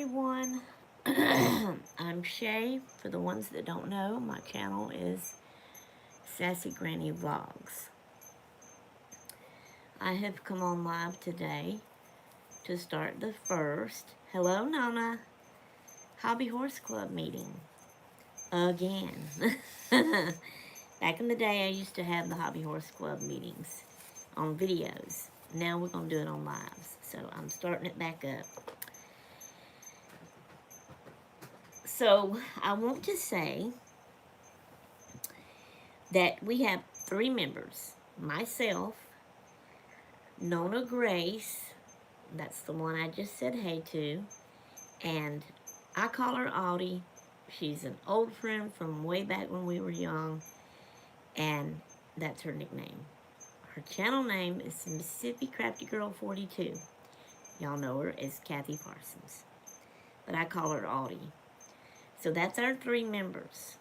everyone. I'm Shay. For the ones that don't know, my channel is Sassy Granny Vlogs. I have come on live today to start the first, hello Nona, Hobby Horse Club meeting. Again. Back in the day, I used to have the Hobby Horse Club meetings on videos. Now we're going to do it on lives. So I'm starting it back up. So I want to say that we have 3 members. Myself, Nona Grace, that's the one I just said hey to, and I call her Audie. She's an old friend from way back when we were young, and that's her nickname. Her channel name is Mississippi Crafty Girl 42. Y'all know her as Kathy Parsons, but I call her Audie. So that's our 3 members.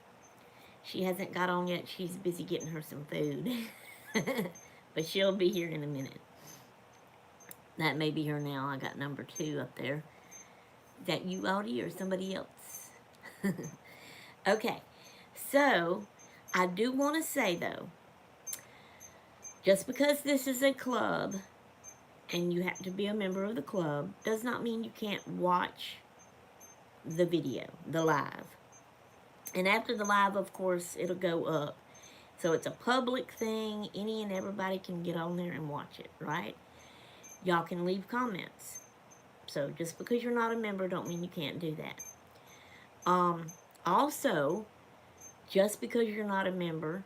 She hasn't got on yet. She's busy getting her some food. But she'll be here in a minute. That may be her now. I got number 2 up there. Is that you, Audie, or somebody else? Okay. So, I do want to say, though, just because this is a club and you have to be a member of the club does not mean you can't watch the video, the live. And after the live, of course, it'll go up. So it's a public thing. Any and everybody can get on there and watch it, right? Y'all can leave comments. So just because you're not a member don't mean you can't do that. Also, just because you're not a member,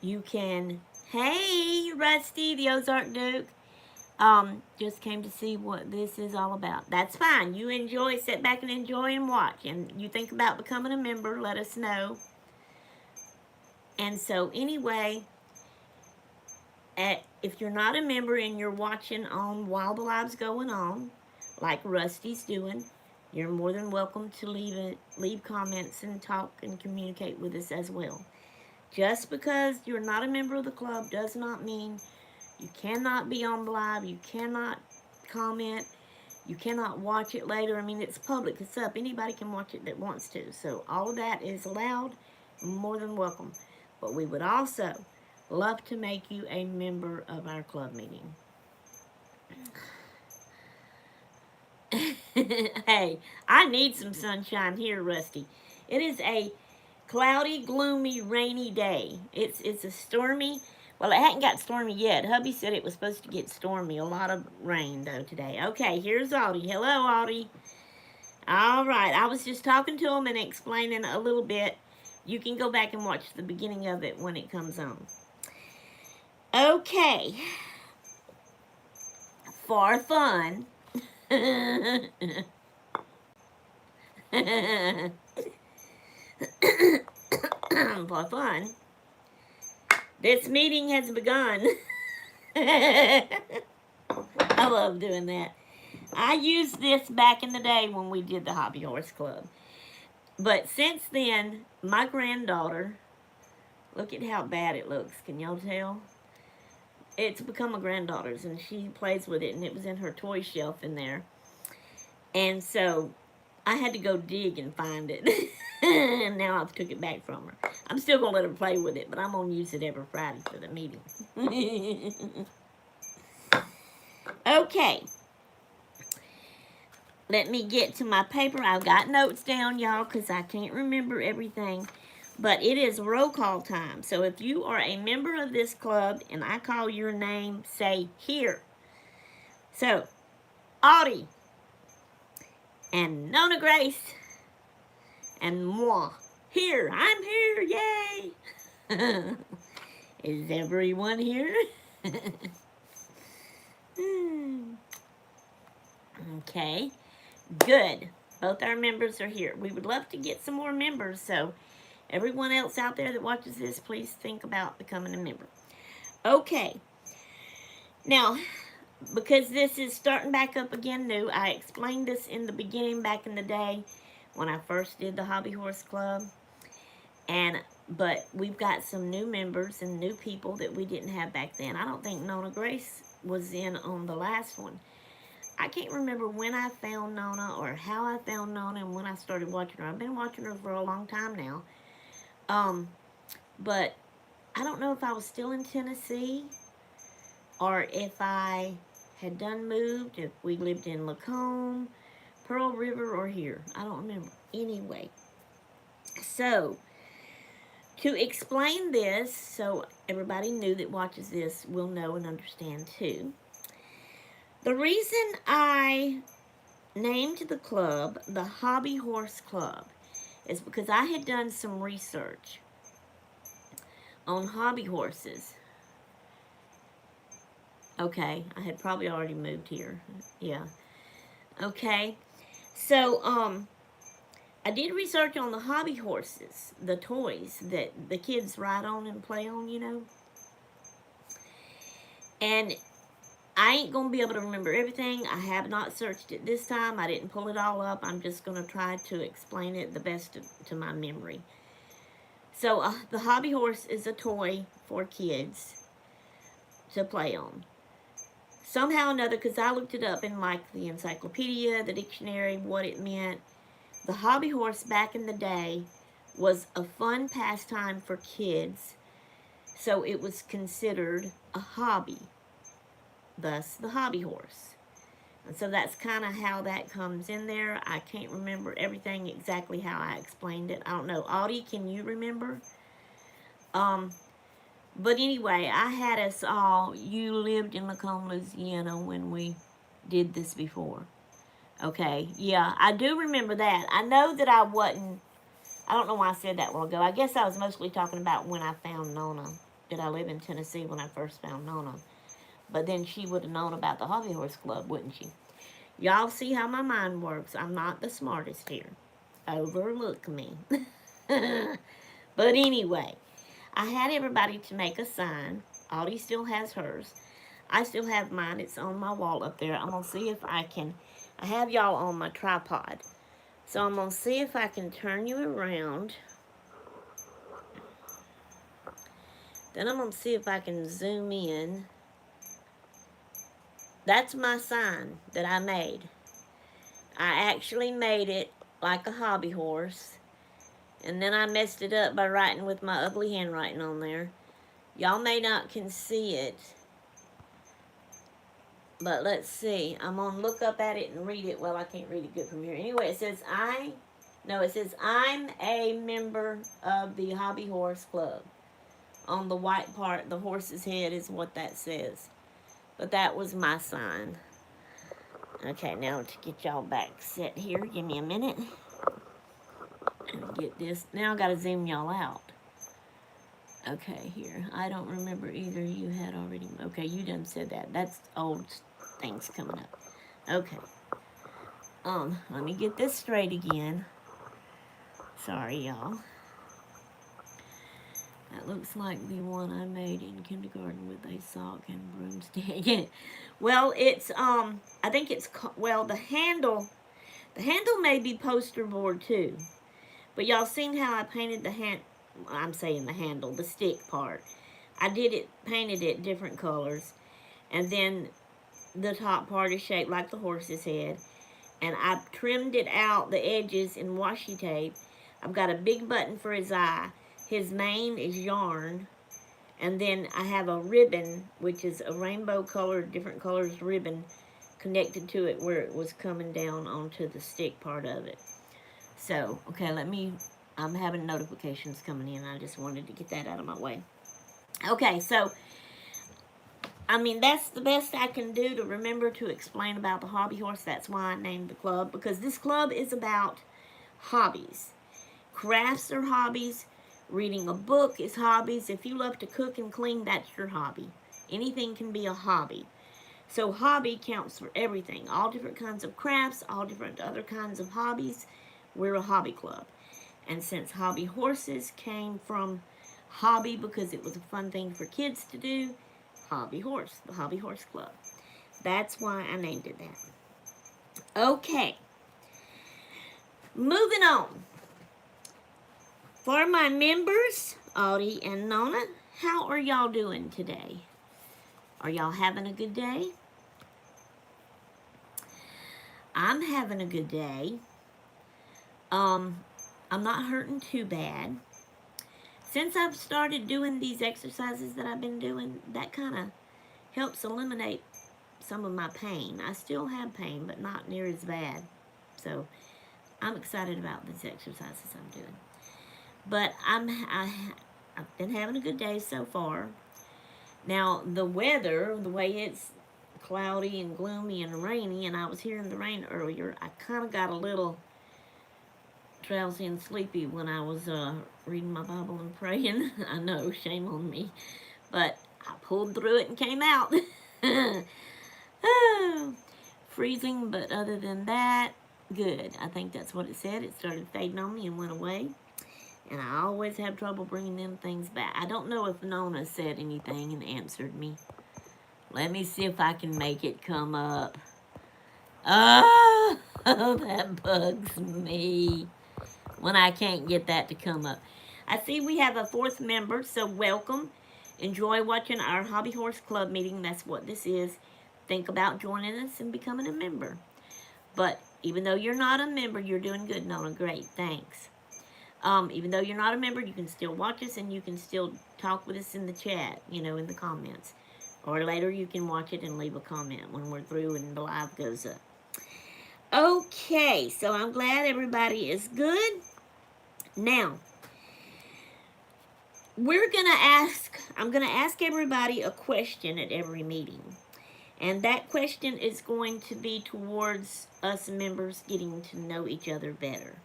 you can, hey, Rusty, the Ozark Duke, just came to see what this is all about. That's fine. You enjoy, sit back and enjoy and watch. And you think about becoming a member, let us know. And so anyway, if you're not a member and you're watching on while the live's going on, like Rusty's doing, you're more than welcome to leave comments and talk and communicate with us as well. Just because you're not a member of the club does not mean you cannot be on the live, you cannot comment, you cannot watch it later. I mean, it's public, it's up. Anybody can watch it that wants to. So all of that is allowed, more than welcome. But we would also love to make you a member of our club meeting. Hey, I need some sunshine here, Rusty. It is a cloudy, gloomy, rainy day. It's a stormy. Well, it hadn't got stormy yet. Hubby said it was supposed to get stormy. A lot of rain, though, today. Okay, here's Audie. Hello, Audie. All right, I was just talking to him and explaining a little bit. You can go back and watch the beginning of it when it comes on. Okay. For fun. For fun. This meeting has begun. I love doing that. I used this back in the day when we did the Hobby Horse Club. But since then, my granddaughter, look at how bad it looks. Can y'all tell? It's become my granddaughter's, and she plays with it, and it was in her toy shelf in there. And so I had to go dig and find it. And now I've took it back from her. I'm still going to let her play with it, but I'm going to use it every Friday for the meeting. Okay. Let me get to my paper. I've got notes down, y'all, because I can't remember everything. But it is roll call time. So if you are a member of this club and I call your name, say here. So, Audie and Nona Grace and moi. Here, I'm here, yay! Is everyone here? Okay, good. Both our members are here. We would love to get some more members, so everyone else out there that watches this, please think about becoming a member. Okay. Now, because this is starting back up again new, I explained this in the beginning back in the day when I first did the Hobby Horse Club. But we've got some new members and new people that we didn't have back then. I don't think Nona Grace was in on the last one. I can't remember when I found Nona or how I found Nona and when I started watching her. I've been watching her for a long time now. But I don't know if I was still in Tennessee or if I had done moved, if we lived in Lacombe, Pearl River, or here. I don't remember. Anyway, so to explain this, so everybody new that watches this will know and understand too. The reason I named the club the Hobby Horse Club is because I had done some research on hobby horses. Okay, I had probably already moved here. Yeah. Okay. So, I did research on the hobby horses, the toys that the kids ride on and play on, you know. And I ain't going to be able to remember everything. I have not searched it this time. I didn't pull it all up. I'm just going to try to explain it the best to my memory. So, the hobby horse is a toy for kids to play on. Somehow or another, because I looked it up in like the encyclopedia, the dictionary, what it meant. The hobby horse back in the day was a fun pastime for kids, so it was considered a hobby, thus the hobby horse. And so that's kind of how that comes in there. I can't remember everything exactly how I explained it. I don't know. Audie, can you remember? But anyway, I had us all, you lived in Lacombe, Louisiana when we did this before. Okay, yeah, I do remember that. I know that I wasn't, I don't know why I said that a while ago. I guess I was mostly talking about when I found Nona. Did I live in Tennessee when I first found Nona? But then she would have known about the Hobby Horse Club, wouldn't she? Y'all see how my mind works. I'm not the smartest here. Overlook me. But anyway, I had everybody to make a sign. Audie still has hers. I still have mine. It's on my wall up there. I'm going to see if I can. I have y'all on my tripod. So I'm going to see if I can turn you around. Then I'm going to see if I can zoom in. That's my sign that I made. I actually made it like a hobby horse. And then I messed it up by writing with my ugly handwriting on there. Y'all may not can see it. But let's see. I'm going to look up at it and read it. Well, I can't read it good from here. Anyway, it says I'm a member of the Hobby Horse Club. On the white part, the horse's head is what that says. But that was my sign. Okay, now to get y'all back set here, give me a minute. And get this. Now I got to zoom y'all out. Okay, here. I don't remember either. You had already. Okay, you done said that. That's old things coming up. Okay. Let me get this straight again. Sorry, y'all. That looks like the one I made in kindergarten with a sock and broomstick. Well, it's, I think it's, well, the handle may be poster board too. But y'all seen how I painted the handle, the stick part. I painted it different colors. And then the top part is shaped like the horse's head. And I trimmed it out, the edges, in washi tape. I've got a big button for his eye. His mane is yarn. And then I have a ribbon, which is a rainbow colored, different colors ribbon connected to it where it was coming down onto the stick part of it. So, okay, I'm having notifications coming in. I just wanted to get that out of my way. Okay, so, I mean, that's the best I can do to remember to explain about the hobby horse. That's why I named the club, because this club is about hobbies. Crafts are hobbies. Reading a book is hobbies. If you love to cook and clean, that's your hobby. Anything can be a hobby. So hobby counts for everything. All different kinds of crafts, all different other kinds of hobbies. We're a hobby club. And since hobby horses came from hobby because it was a fun thing for kids to do, hobby horse, the Hobby Horse Club. That's why I named it that. Okay. Moving on. For my members, Audie and Nona, how are y'all doing today? Are y'all having a good day? I'm having a good day. I'm not hurting too bad. Since I've started doing these exercises that I've been doing, that kind of helps eliminate some of my pain. I still have pain, but not near as bad. So I'm excited about these exercises I'm doing. But I've been having a good day so far. Now the weather, the way it's cloudy and gloomy and rainy, and I was hearing the rain earlier, I kind of got a little drowsy and sleepy when I was reading my Bible and praying. I know, shame on me, but I pulled through it and came out. Freezing, but other than that, good. I think that's what it said. It started fading on me and went away. And I always have trouble bringing them things back. I don't know if Nona said anything and answered me. Let me see if I can make it come up. Oh, that bugs me when I can't get that to come up. I see we have a fourth member, so welcome. Enjoy watching our Hobby Horse Club meeting. That's what this is. Think about joining us and becoming a member. But even though you're not a member, you're doing good, Nona. Great, thanks. Even though you're not a member, you can still watch us and you can still talk with us in the chat, in the comments. Or later you can watch it and leave a comment when we're through and the live goes up. Okay, so I'm glad everybody is good. Now, I'm going to ask everybody a question at every meeting. And that question is going to be towards us members getting to know each other better.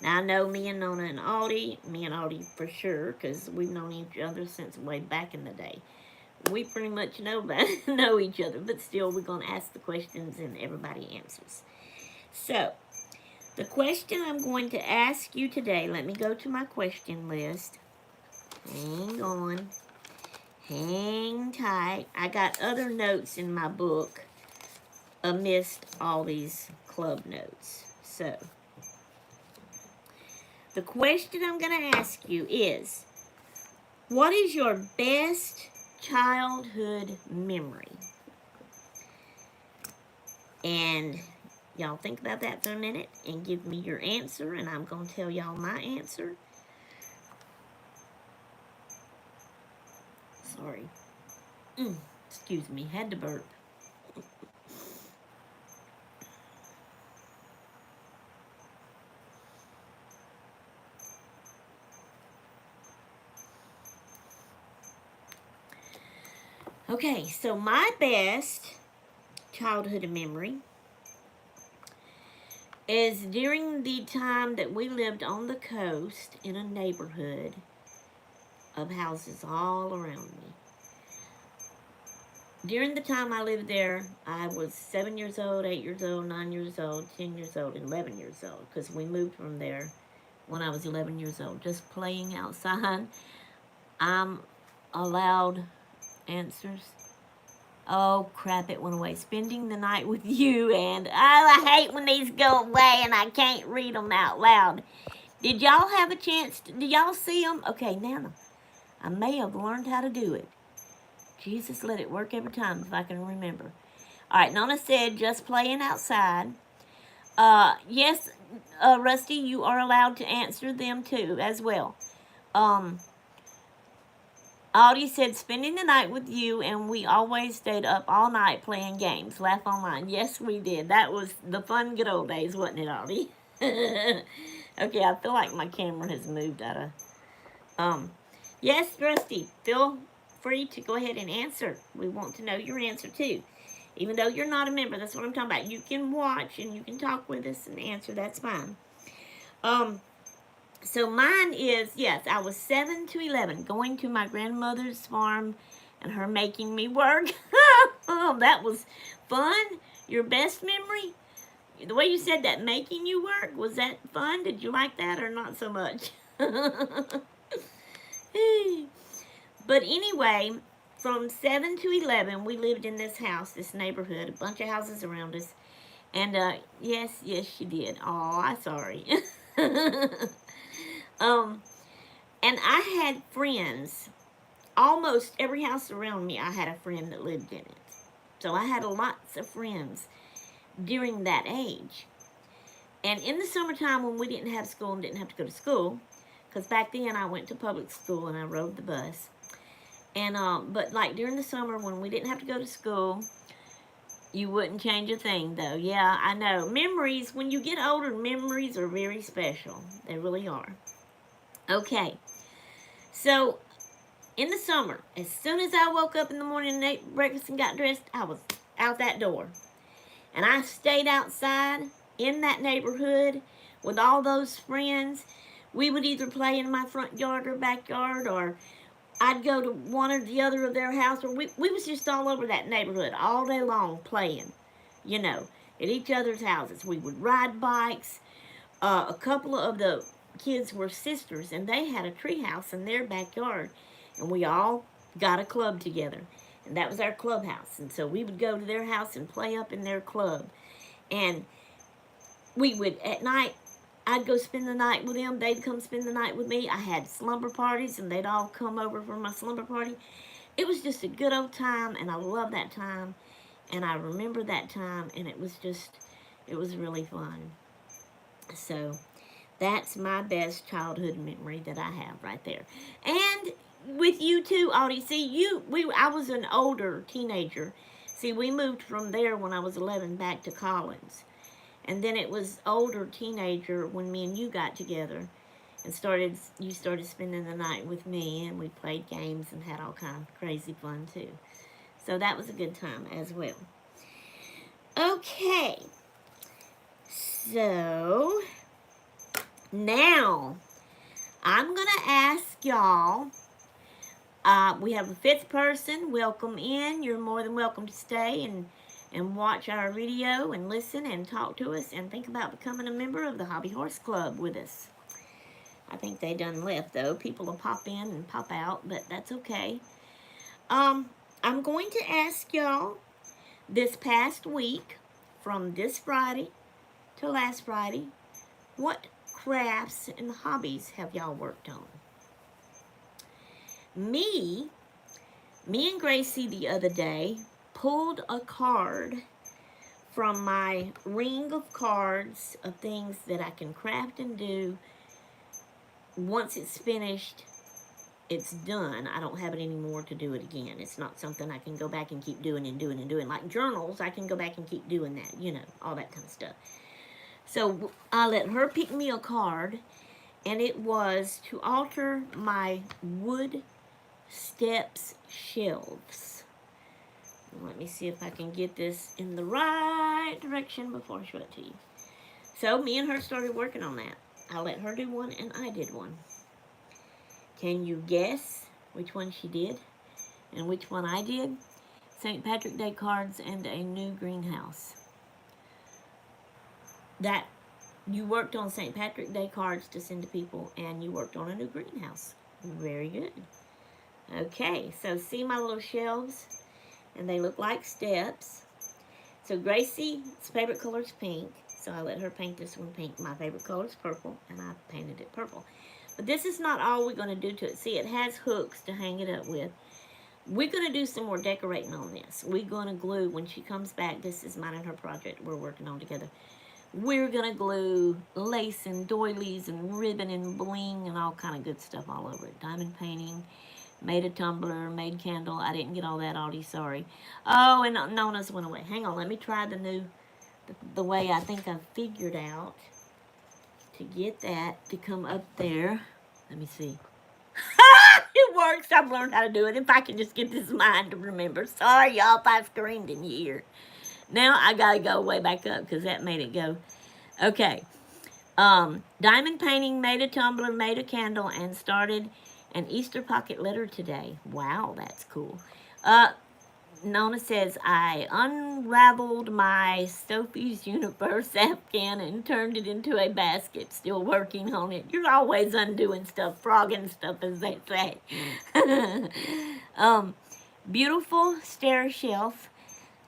Now, I know me and Nona and Aldi for sure, because we've known each other since way back in the day. We pretty much know each other, but still we're going to ask the questions and everybody answers. So, the question I'm going to ask you today, let me go to my question list. Hang on. Hang tight. I got other notes in my book amidst all these club notes. So, the question I'm going to ask you is, what is your best childhood memory? And y'all think about that for a minute and give me your answer, and I'm going to tell y'all my answer. Sorry. Excuse me, had to burp. Okay, so my best childhood memory is during the time that we lived on the coast in a neighborhood of houses all around me. During the time I lived there, I was 7 years old, 8 years old, 9 years old, 10 years old, and 11 years old, because we moved from there when I was 11 years old, just playing outside. I'm allowed answers. Oh, crap, it went away. Spending the night with you, and I hate when these go away and I can't read them out loud. Did y'all have a chance? Did y'all see them? Okay, now I may have learned how to do it. Jesus, let it work every time if I can remember. All right, Nona said just playing outside. Yes, Rusty, you are allowed to answer them too, as well. Audie said spending the night with you, and we always stayed up all night playing games. Laugh online. Yes, we did. That was the fun good old days, wasn't it, Audie? Okay, I feel like my camera has moved out of... Yes, Rusty, feel free to go ahead and answer. We want to know your answer, too. Even though you're not a member, that's what I'm talking about. You can watch, and you can talk with us and answer. That's fine. So mine is, yes, I was 7 to 11, going to my grandmother's farm and her making me work. Oh, that was fun. Your best memory? The way you said that, making you work, was that fun? Did you like that or not so much? But anyway, from 7 to 11, we lived in this house, this neighborhood, a bunch of houses around us. And, yes, she did. Oh, I'm sorry. And I had friends. Almost every house around me, I had a friend that lived in it. So I had lots of friends. during that age. And in the summertime when we didn't have school and didn't have to go to school, because back then I went to public school and I rode the bus. And but like during the summer when we didn't have to go to school, you wouldn't change a thing though. Yeah, I know. Memories, when you get older, memories are very special. They really are. Okay, so in the summer, as soon as I woke up in the morning and ate breakfast and got dressed, I was out that door. And I stayed outside in that neighborhood with all those friends. We would either play in my front yard or backyard, or I'd go to one or the other of their house, or we was just all over that neighborhood all day long playing, you know, at each other's houses. We would ride bikes. A couple of the kids were sisters, and they had a tree house in their backyard, and we all got a club together, and that was our clubhouse. And so we would go to their house and play up in their club, and we would at night. I'd go spend the night with them. They'd come spend the night with me. I had slumber parties, and they'd all come over for my slumber party. It was just a good old time, and I love that time, and I remember that time, and it was really fun. So that's my best childhood memory that I have right there. And with you too, Audie. See, I was an older teenager. See, we moved from there when I was 11 back to Collins. And then it was older teenager when me and you got together and you started spending the night with me, and we played games and had all kinds of crazy fun too. So that was a good time as well. Okay. So now I'm going to ask y'all. We have a fifth person. Welcome in. You're more than welcome to stay and watch our video and listen and talk to us and think about becoming a member of the Hobby Horse Club with us. I think they done left though. People will pop in and pop out, but that's okay. I'm going to ask y'all this past week, from this Friday to last Friday, what crafts and hobbies have y'all worked on? Me and Gracie the other day pulled a card from my ring of cards of things that I can craft and do. Once it's finished, it's done. I don't have it anymore to do it again. It's not something I can go back and keep doing and doing and doing. Like journals, I can go back and keep doing that, you know, all that kind of stuff. So I let her pick me a card, and it was to alter my wood steps shelves. Let me see if I can get this in the right direction before I show it to you. So me and her started working on that. I let her do one and I did one. Can you guess which one she did and which one I did? St. Patrick Day cards and a new greenhouse. That you worked on St. Patrick Day cards to send to people, and you worked on a new greenhouse. Very good. Okay, so see my little shelves? And they look like steps. So Gracie's favorite color is pink, so I let her paint this one pink. My favorite color is purple, and I painted it purple. But this is not all we're going to do to it. See, it has hooks to hang it up with. We're going to do some more decorating on this. We're going to glue, when she comes back, this is mine and her project we're working on together. We're going to glue lace and doilies and ribbon and bling and all kind of good stuff all over it. Diamond painting. Made a tumbler, made candle. I didn't get all that, Audie, sorry. Oh, and Nona's went away. Hang on, let me try the way I think I figured out to get that to come up there. Let me see. It works. I've learned how to do it. If I can just get this mind to remember. Sorry, y'all, if I screamed in your ear. Now I got to go way back up because that made it go. Okay. Diamond painting, made a tumbler, made a candle, and started an Easter pocket letter today. Wow, that's cool. Nona says, I unraveled my Sophie's Universe Afghan and turned it into a basket. Still working on it. You're always undoing stuff, frogging stuff, as they say. Beautiful stair shelf.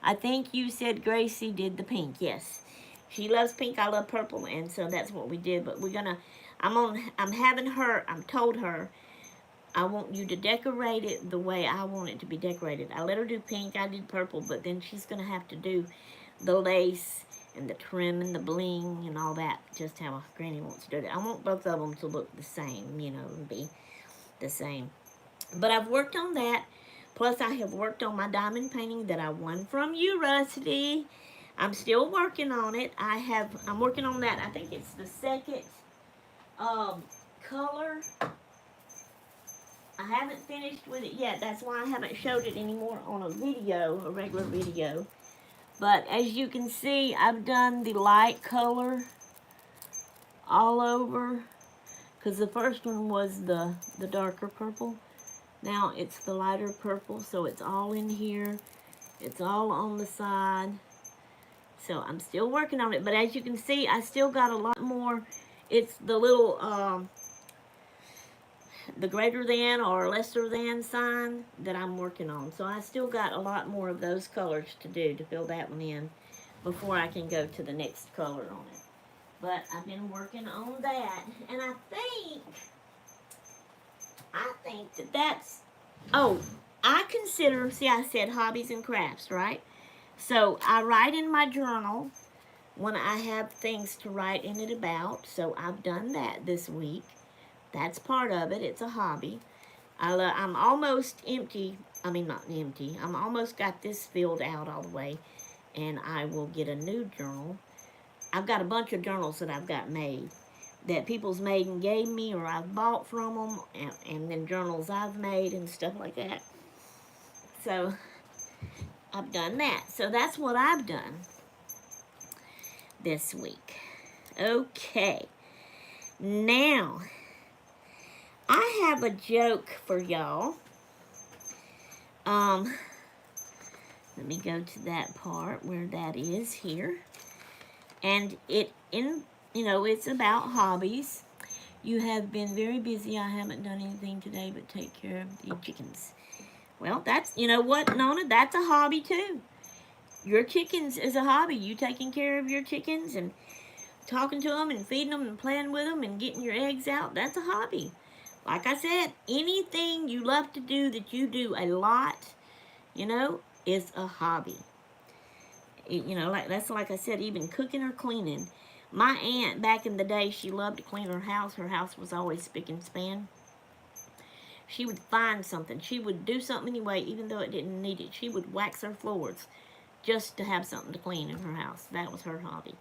I think you said Gracie did the pink. Yes. She loves pink. I love purple, and so that's what we did. But I'm told her, I want you to decorate it the way I want it to be decorated. I let her do pink, I did purple, but then she's going to have to do the lace and the trim and the bling and all that, just how Granny wants to do it. I want both of them to look the same, you know, and be the same. But I've worked on that. Plus, I have worked on my diamond painting that I won from you, Rusty. I'm still working on it. I'm working on that. I think it's the second color. I haven't finished with it yet. That's why I haven't showed it anymore on a video, a regular video. But as you can see, I've done the light color all over. Because the first one was the darker purple. Now it's the lighter purple, so it's all in here. It's all on the side. So I'm still working on it. But as you can see, I still got a lot more. It's the little, the greater than or lesser than sign that I'm working on. So I still got a lot more of those colors to do to fill that one in before I can go to the next color on it. But I've been working on that. And I think that that's, oh, I consider, see I said hobbies and crafts, right? So I write in my journal when I have things to write in it about. So I've done that this week. That's part of it. It's a hobby. I'm almost empty. I mean, not empty. I'm almost got this filled out all the way. And I will get a new journal. I've got a bunch of journals that I've got made. That people's made and gave me, or I've bought from them. And then journals I've made and stuff like that. So I've done that. So that's what I've done this week. Okay. Now, I have a joke for y'all. Let me go to that part where that is here. And it's about hobbies. You have been very busy. I haven't done anything today but take care of the chickens. Well, that's, you know what, Nona? That's a hobby too. Your chickens is a hobby. You taking care of your chickens and talking to them and feeding them and playing with them and getting your eggs out. That's a hobby. Like I said, anything you love to do that you do a lot, is a hobby. That's like I said, even cooking or cleaning. My aunt, back in the day, she loved to clean her house. Her house was always spick and span. She would find something. She would do something anyway, even though it didn't need it. She would wax her floors just to have something to clean in her house. That was her hobby.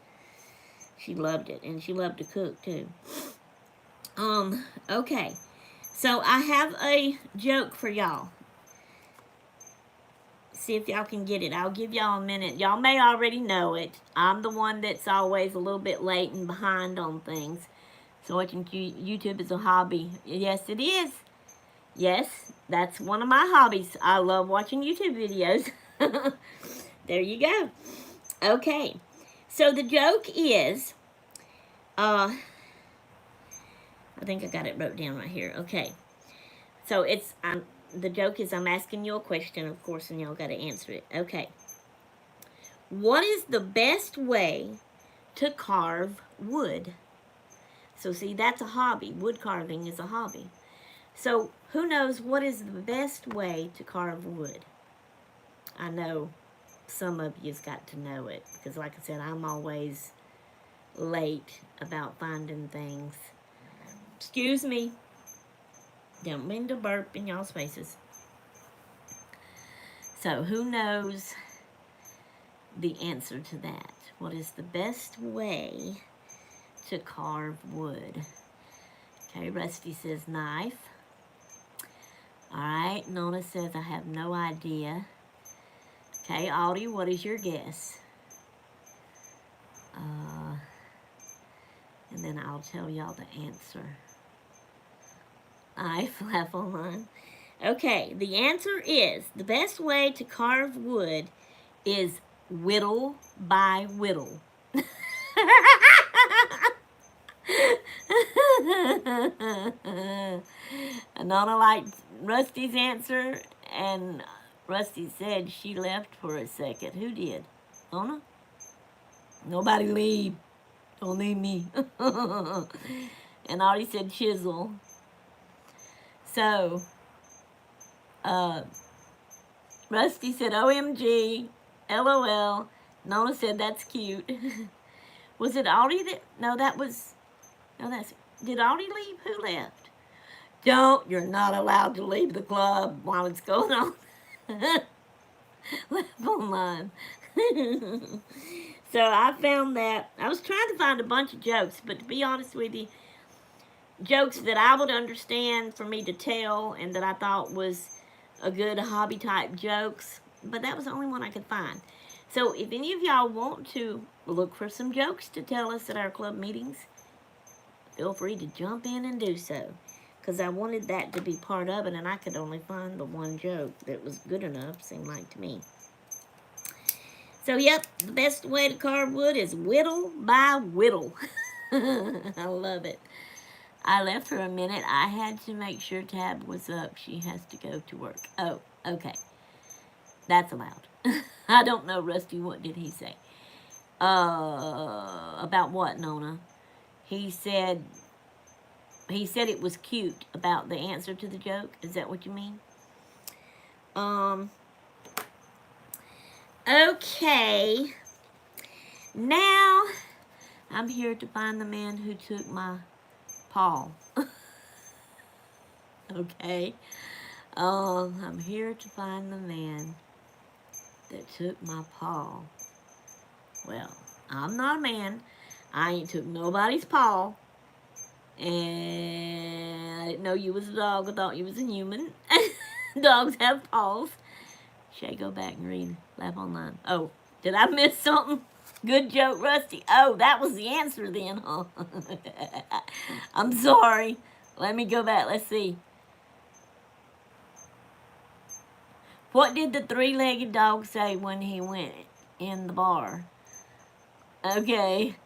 She loved it, and she loved to cook, too. Okay. So, I have a joke for y'all. See if y'all can get it. I'll give y'all a minute. Y'all may already know it. I'm the one that's always a little bit late and behind on things. So, watching YouTube is a hobby. Yes, it is. Yes, that's one of my hobbies. I love watching YouTube videos. There you go. Okay. So, the joke is, I think I got it wrote down right here. Okay. So, the joke is I'm asking you a question, of course, and y'all got to answer it. Okay. What is the best way to carve wood? So, see, that's a hobby. Wood carving is a hobby. So, who knows what is the best way to carve wood? I know some of you's got to know it. Because, like I said, I'm always late about finding things. Excuse me. Don't mean to burp in y'all's faces. So, who knows the answer to that? What is the best way to carve wood? Okay, Rusty says knife. Alright, Nona says I have no idea. Okay, Audie, what is your guess? And then I'll tell y'all the answer. Knife, laugh online. Okay, the answer is, the best way to carve wood is whittle by whittle. Nona liked Rusty's answer, and Rusty said she left for a second. Who did? Nona? Nobody leave. Don't leave me. And Audie said chisel. So, Rusty said OMG, LOL, Nona said that's cute. Was it Audie that? No, that was. No, that's. Did Audie leave? Who left? Don't. You're not allowed to leave the club while it's going on. Left online. So I found that. I was trying to find a bunch of jokes, but to be honest with you, jokes that I would understand for me to tell and that I thought was a good hobby type jokes, but that was the only one I could find. So if any of y'all want to look for some jokes to tell us at our club meetings, feel free to jump in and do so, because I wanted that to be part of it, and I could only find the one joke that was good enough, seemed like to me. So yep, the best way to carve wood is whittle by whittle. I love it. I left for a minute. I had to make sure Tab was up. She has to go to work. Oh, okay. That's allowed. I don't know, Rusty. What did he say? About what, Nona? He said it was cute about the answer to the joke. Is that what you mean? Okay. Now, I'm here to find the man who took my paw. Okay. I'm here to find the man that took my paw. Well, I'm not a man. I ain't took nobody's paw. And I didn't know you was a dog. I thought you was a human. Dogs have paws. Should I go back and read Laugh Online? Oh, did I miss something? Good joke, Rusty. Oh, that was the answer then, huh? I'm sorry. Let me go back. Let's see. What did the three-legged dog say when he went in the bar? Okay.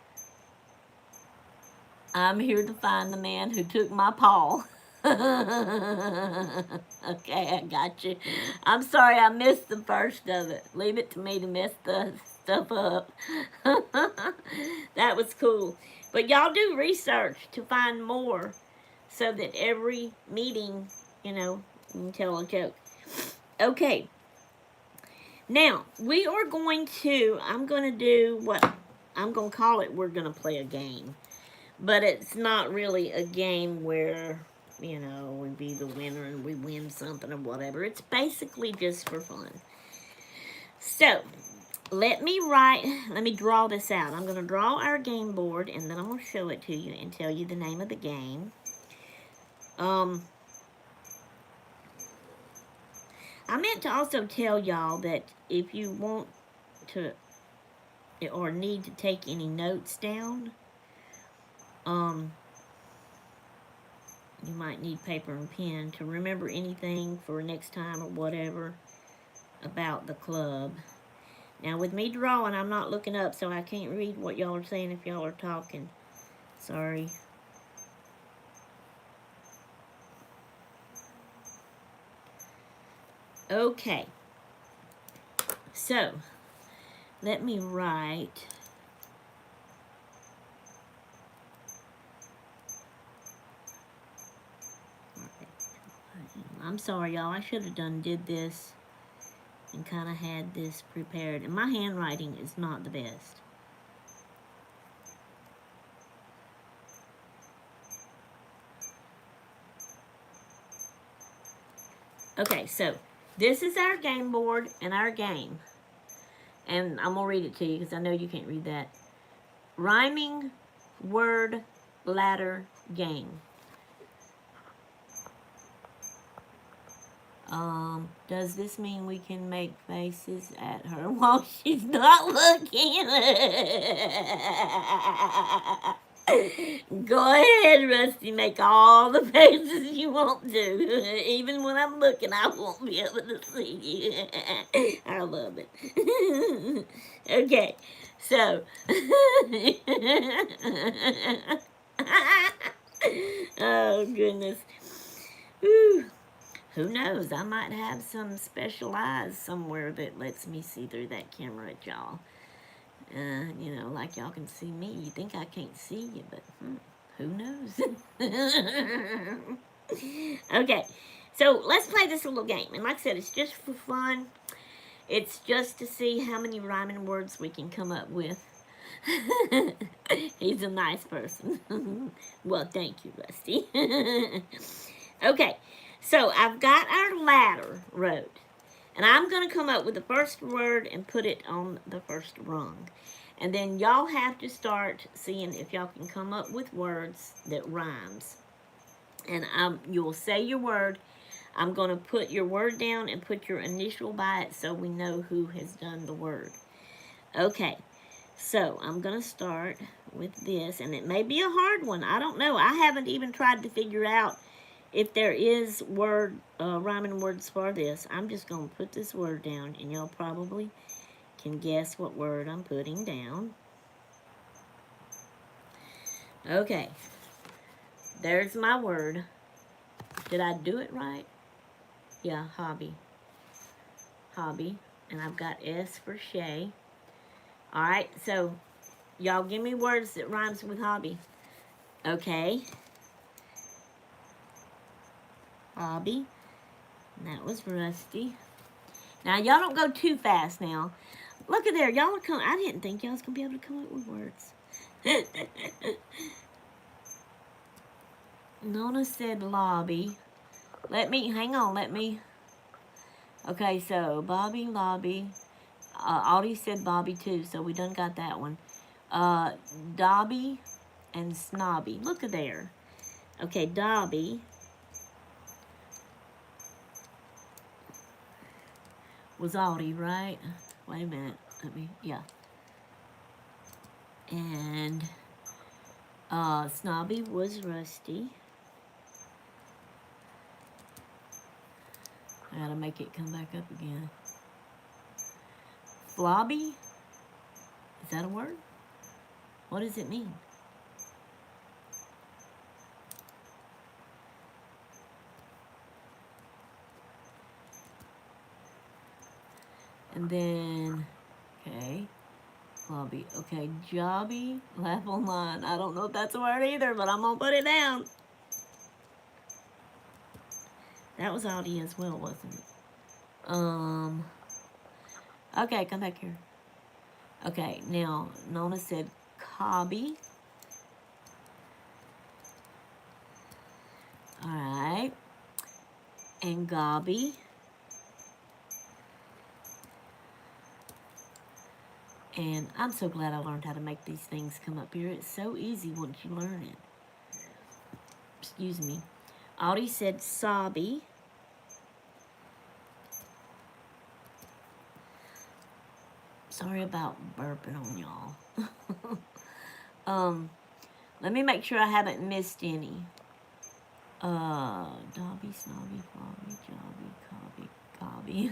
I'm here to find the man who took my paw. Okay, I got you. I'm sorry I missed the first of it. Leave it to me to mess the stuff up. That was cool. But y'all do research to find more so that every meeting, you can tell a joke. Okay. Now, I'm going to do what I'm going to call it, we're going to play a game. But it's not really a game where, we be the winner and we win something or whatever. It's basically just for fun. So, let me draw this out. I'm going to draw our game board, and then I'm going to show it to you and tell you the name of the game. I meant to also tell y'all that if you want to or need to take any notes down, you might need paper and pen to remember anything for next time or whatever about the club. Now, with me drawing, I'm not looking up, so I can't read what y'all are saying if y'all are talking. Sorry. Okay. So, let me write. I'm sorry, y'all. I should have did this and kind of had this prepared. And my handwriting is not the best. Okay, so this is our game board and our game. And I'm going to read it to you because I know you can't read that. Rhyming word ladder game. Does this mean we can make faces at her while she's not looking? Go ahead, Rusty. Make all the faces you want to. Even when I'm looking, I won't be able to see you. I love it. Okay, so. Oh, goodness. Whew. Who knows? I might have some special eyes somewhere that lets me see through that camera at y'all. Like y'all can see me. You think I can't see you, but who knows? Okay, so let's play this little game. And like I said, it's just for fun. It's just to see how many rhyming words we can come up with. He's a nice person. Well, thank you, Rusty. Okay, so I've got our ladder wrote. And I'm going to come up with the first word and put it on the first rung. And then y'all have to start seeing if y'all can come up with words that rhymes. And you'll say your word. I'm going to put your word down and put your initial by it so we know who has done the word. Okay, so I'm going to start with this. And it may be a hard one. I don't know. I haven't even tried to figure out if there is rhyming words for this. I'm just going to put this word down, and y'all probably can guess what word I'm putting down. Okay, there's my word. Did I do it right? Yeah, hobby. Hobby. And I've got S for Shay. All right, so y'all give me words that rhymes with hobby. Okay. Hobby. And that was Rusty. Now, y'all don't go too fast now. Look at there. Y'all are coming. I didn't think y'all was going to be able to come up with words. Nona said lobby. Hang on, okay, so Bobby, lobby. Audie said Bobby too, so we done got that one. Dobby and Snobby. Look at there. Okay, Dobby was Audie, right? Wait a minute. Yeah. And Snobby was Rusty. I gotta make it come back up again. Flobby? Is that a word? What does it mean? And then, okay, Flobby. Okay, Jobby, laugh online. I don't know if that's a word either, but I'm gonna put it down. That was Audie as well, wasn't it? Okay, come back here. Okay, now, Nona said Cobby. Alright. And Gobby. And I'm so glad I learned how to make these things come up here. It's so easy once you learn it. Excuse me. Audie said Sobby. Sorry about burping on y'all. Let me make sure I haven't missed any. Dobby, Snobby, Flobby, Jobby, Cobby,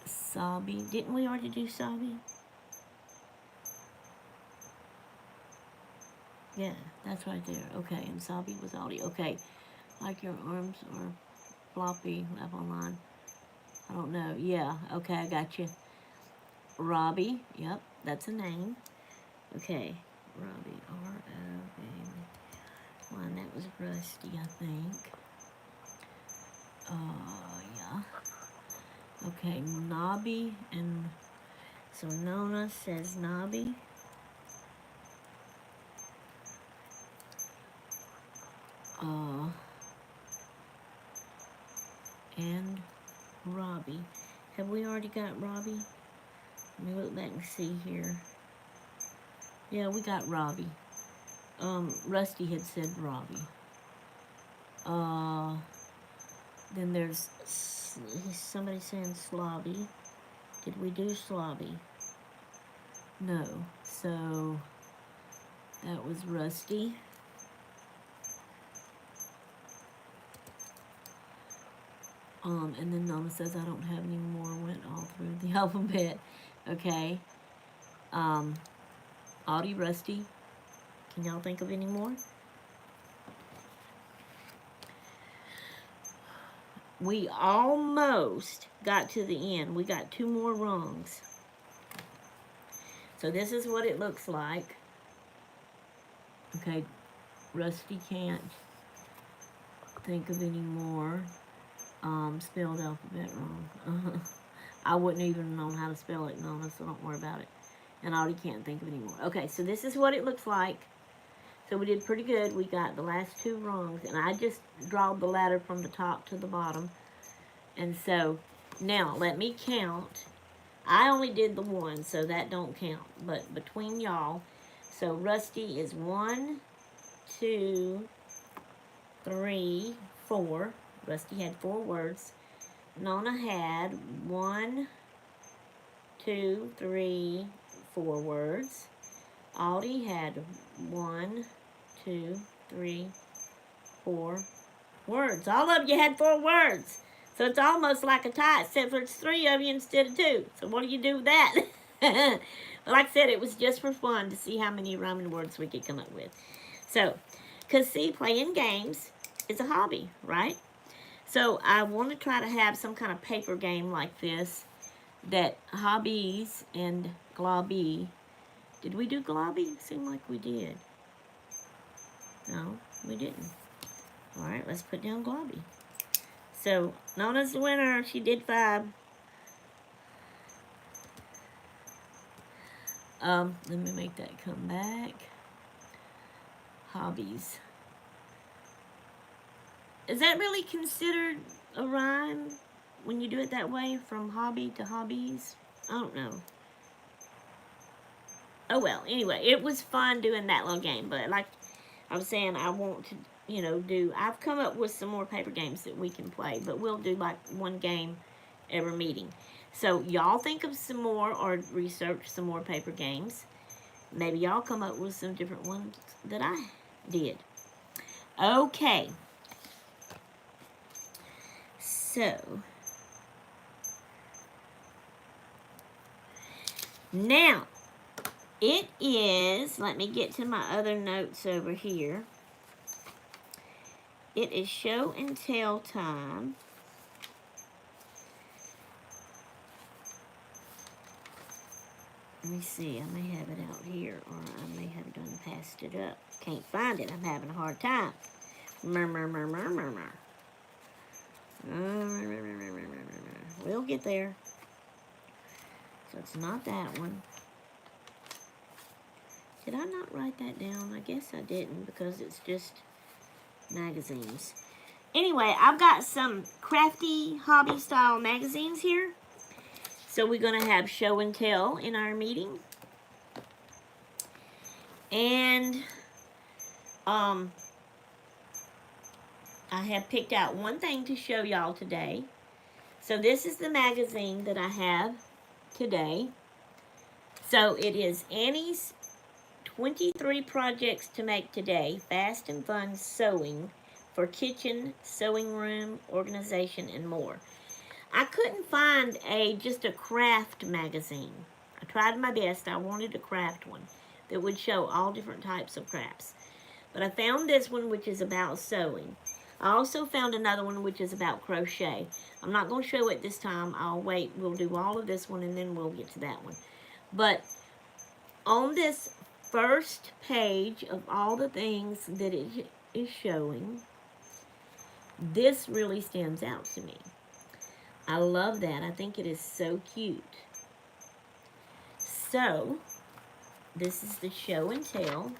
Sobby. Didn't we already do Sobby? Yeah, that's right there. Okay, and Sobby was Audie. Okay, like your arms are floppy, laugh online. I don't know. Yeah, okay, I got you. Robbie, yep, that's a name. Okay, Robbie, R-O-B-B-Y. That was Rusty, I think. Yeah. Okay, Nobby, and so Nona says Nobby. And Robbie. Have we already got Robbie? Let me look back and see here. Yeah, we got Robbie. Rusty had said Robbie. Then there's somebody saying Slobby. Did we do Slobby? No. So that was Rusty. And then Nona says I don't have any more. Went all through the alphabet. Okay. Audie, Rusty. Can y'all think of any more? We almost got to the end. We got 2 more rungs. So this is what it looks like. Okay, Rusty can't think of any more. Spelled alphabet wrong. I wouldn't even known how to spell it, Nona, so don't worry about it. And I already can't think of it anymore. Okay, so this is what it looks like. So we did pretty good. We got the last two rungs, and I just drawed the ladder from the top to the bottom. And so now let me count. I only did the one, so that don't count. But between y'all, so Rusty is 1, 2, 3, 4. Rusty had 4 words. Nona had 1, 2, 3, 4 words. Aldi had 1, 2, 3, 4 words. All of you had 4 words. So it's almost like a tie, except for it's 3 of you instead of 2. So what do you do with that? Like I said, it was just for fun to see how many rhyming words we could come up with. So, because see, playing games is a hobby, right? So I want to try to have some kind of paper game like this that Hobbies and Globby. Did we do Globby? Seemed like we did. No, we didn't. All right, let's put down Globby. So Nona's the winner. She did 5. Let me make that come back. Hobbies. Is that really considered a rhyme when you do it that way, from hobby to hobbies? I don't know. Oh well, anyway, it was fun doing that little game, but like I was saying, I want to, I've come up with some more paper games that we can play, but we'll do like one game every meeting. So y'all think of some more or research some more paper games. Maybe y'all come up with some different ones that I did. Okay. So, now, it is, let me get to my other notes over here. It is show and tell time. Let me see, I may have it out here, or I may have done passed it up. Can't find it, I'm having a hard time. We'll get there. So it's not that one. Did I not write that down? I guess I didn't, because it's just magazines. Anyway, I've got some crafty hobby style magazines here. So we're going to have show and tell in our meeting. And I have picked out one thing to show y'all today. So this is the magazine that I have today. So it is Annie's 23 projects to make today, fast and fun sewing for kitchen, sewing room, organization, and more. I couldn't find just a craft magazine. I tried my best. I wanted a craft one that would show all different types of crafts. But I found this one, which is about sewing. I also found another one which is about crochet. I'm not going to show it this time. I'll wait. We'll do all of this one and then we'll get to that one. But on this first page of all the things that it is showing, this really stands out to me. I love that. I think it is so cute. So, this is the show and tell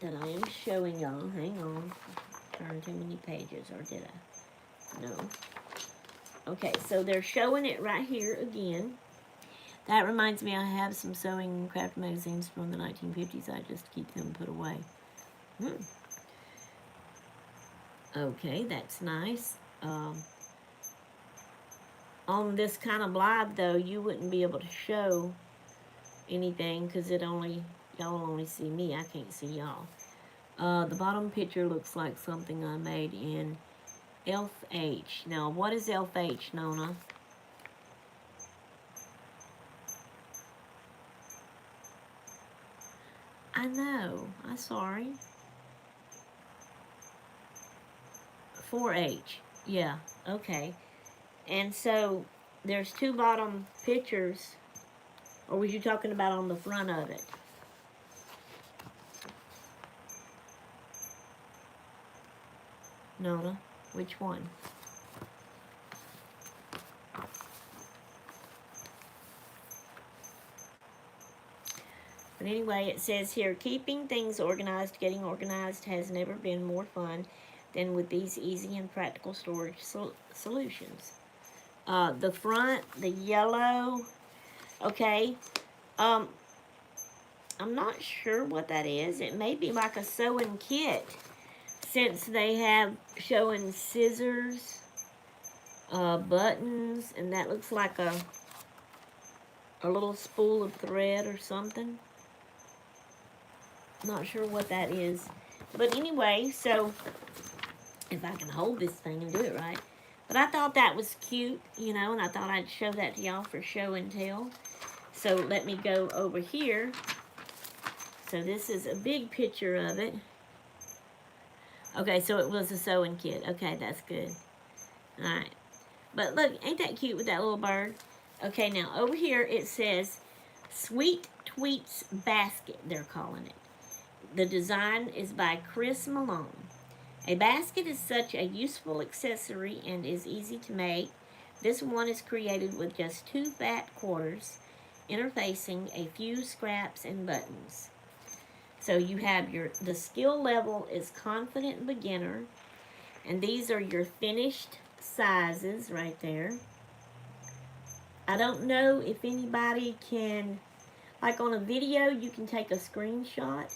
that I am showing y'all. Hang on. Turned too many pages, or did I? No. Okay, so they're showing it right here again. That reminds me, I have some sewing and craft magazines from the 1950s. I just keep them put away. Okay, that's nice. On this kind of blog, though, you wouldn't be able to show anything because y'all only see me. I can't see y'all. The bottom picture looks like something I made in Elf H. Now, what is Elf H, Nona? I know. I'm sorry. 4H. Yeah, okay. And so, there's 2 bottom pictures. Or was you talking about on the front of it? Nona, which one? But anyway, it says here, keeping things organized, getting organized has never been more fun than with these easy and practical storage solutions. The front, the yellow, okay, I'm not sure what that is. It may be like a sewing kit, since they have showing scissors, buttons, and that looks like a little spool of thread or something. Not sure what that is. But anyway, so if I can hold this thing and do it right. But I thought that was cute, you know, and I thought I'd show that to y'all for show and tell. So let me go over here. So this is a big picture of it. Okay, so it was a sewing kit. Okay, that's good. Alright. But look, ain't that cute with that little bird? Okay, now over here it says Sweet Tweets Basket, they're calling it. The design is by Chris Malone. A basket is such a useful accessory and is easy to make. This one is created with just 2 fat quarters, interfacing a few scraps and buttons. So you have the skill level is confident beginner, and these are your finished sizes right there. I don't know if anybody can, like on a video, you can take a screenshot.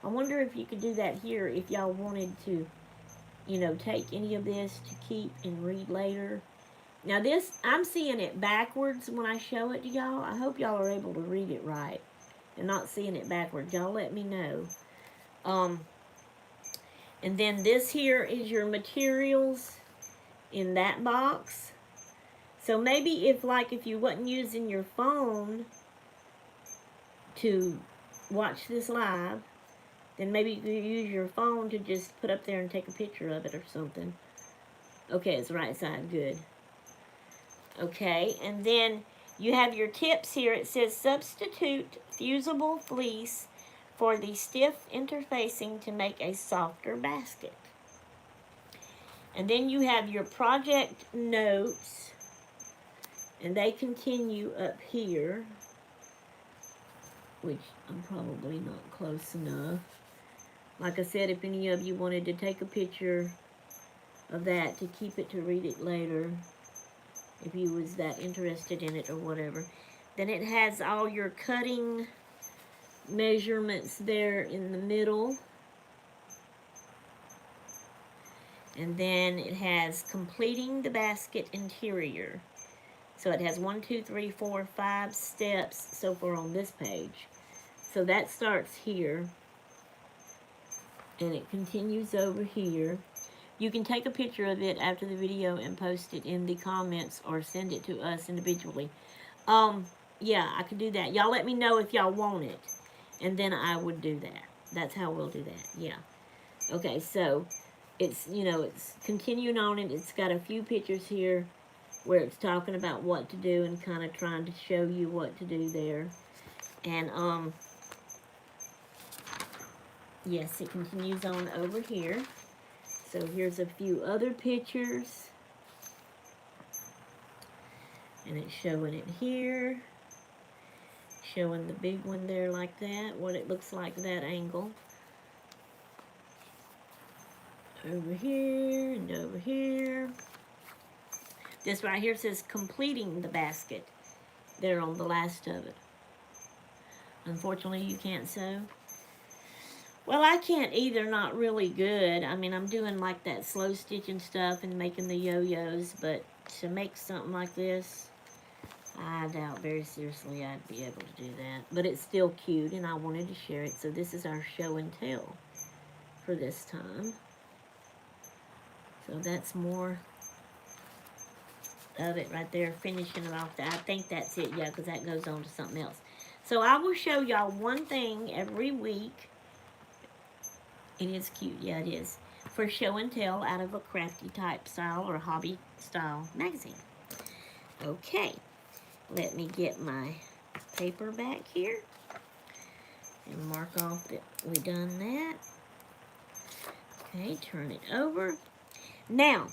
I wonder if you could do that here if y'all wanted to, you know, take any of this to keep and read later. Now this, I'm seeing it backwards when I show it to y'all. I hope y'all are able to read it right and not seeing it backwards. Y'all let me know. And then this here is your materials in that box. So maybe if you wasn't using your phone to watch this live, then maybe you could use your phone to just put up there and take a picture of it or something. Okay, it's right side, good. Okay, and then you have your tips here. It says substitute fusible fleece for the stiff interfacing to make a softer basket. And then you have your project notes, and they continue up here, which I'm probably not close enough. Like I said, if any of you wanted to take a picture of that to keep it to read it later, if you was that interested in it or whatever. Then it has all your cutting measurements there in the middle. And then it has completing the basket interior. So it has 1, 2, 3, 4, 5 steps so far on this page. So that starts here. And it continues over here. You can take a picture of it after the video and post it in the comments or send it to us individually. Yeah, I could do that. Y'all let me know if y'all want it. And then I would do that. That's how we'll do that. Yeah. Okay, so it's, you know, it's continuing on it. It's got a few pictures here where it's talking about what to do and kind of trying to show you what to do there. And, yes, it continues on over here. So here's a few other pictures. And it's showing it here. Showing the big one there like that. What it looks like that angle. Over here and over here. This right here says completing the basket. There on the last of it. Unfortunately, you can't sew. Well, I can't either, not really good. I mean, I'm doing like that slow stitching stuff and making the yo-yos, but to make something like this, I doubt very seriously I'd be able to do that. But it's still cute, and I wanted to share it, so this is our show and tell for this time. So that's more of it right there, finishing it off. I think that's it, yeah, because that goes on to something else. So I will show y'all one thing every week. It is cute, yeah it is, for show and tell out of a crafty type style or hobby style magazine. Okay, let me get my paper back here and mark off that we done that. Okay, turn it over. Now,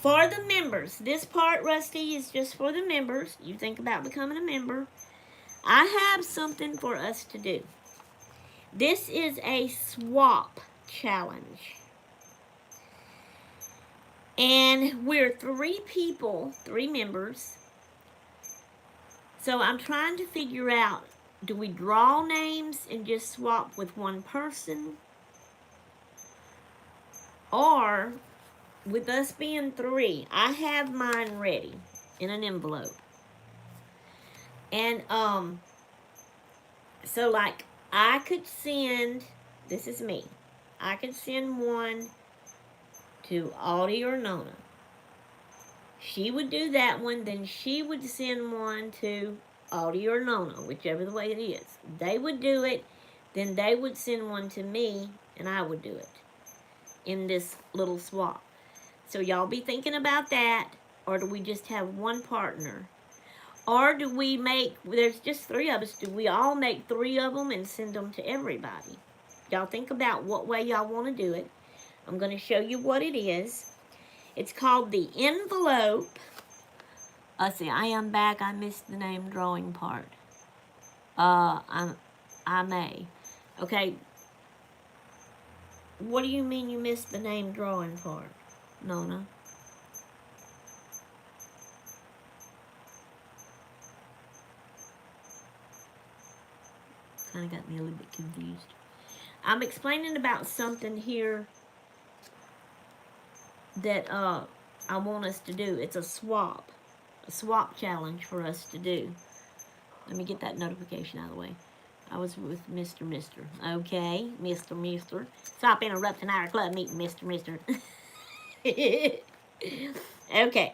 for the members, this part, Rusty, is just for the members. You think about becoming a member. I have something for us to do. This is a swap challenge. And we're 3 people, 3 members. So I'm trying to figure out, do we draw names and just swap with one person? Or, with us being 3, I have mine ready in an envelope. And, so like, I could send, this is me, I could send one to Audie or Nona. She would do that one, then she would send one to Audie or Nona, whichever the way it is. They would do it, then they would send one to me, and I would do it in this little swap. So y'all be thinking about that, or do we just have one partner? Or do we make, there's just 3 of us, do we all make 3 of them and send them to everybody? Y'all think about what way y'all want to do it. I'm going to show you what it is. It's called the envelope. Let's see, I am back. I missed the name drawing part. I may. Okay. What do you mean you missed the name drawing part, Nona? Kind of got me a little bit confused. I'm explaining about something here that I want us to do. It's a swap challenge for us to do. Let me get that notification out of the way. I was with Mr. Okay, Mr. Stop interrupting our club meeting, Mr. Okay.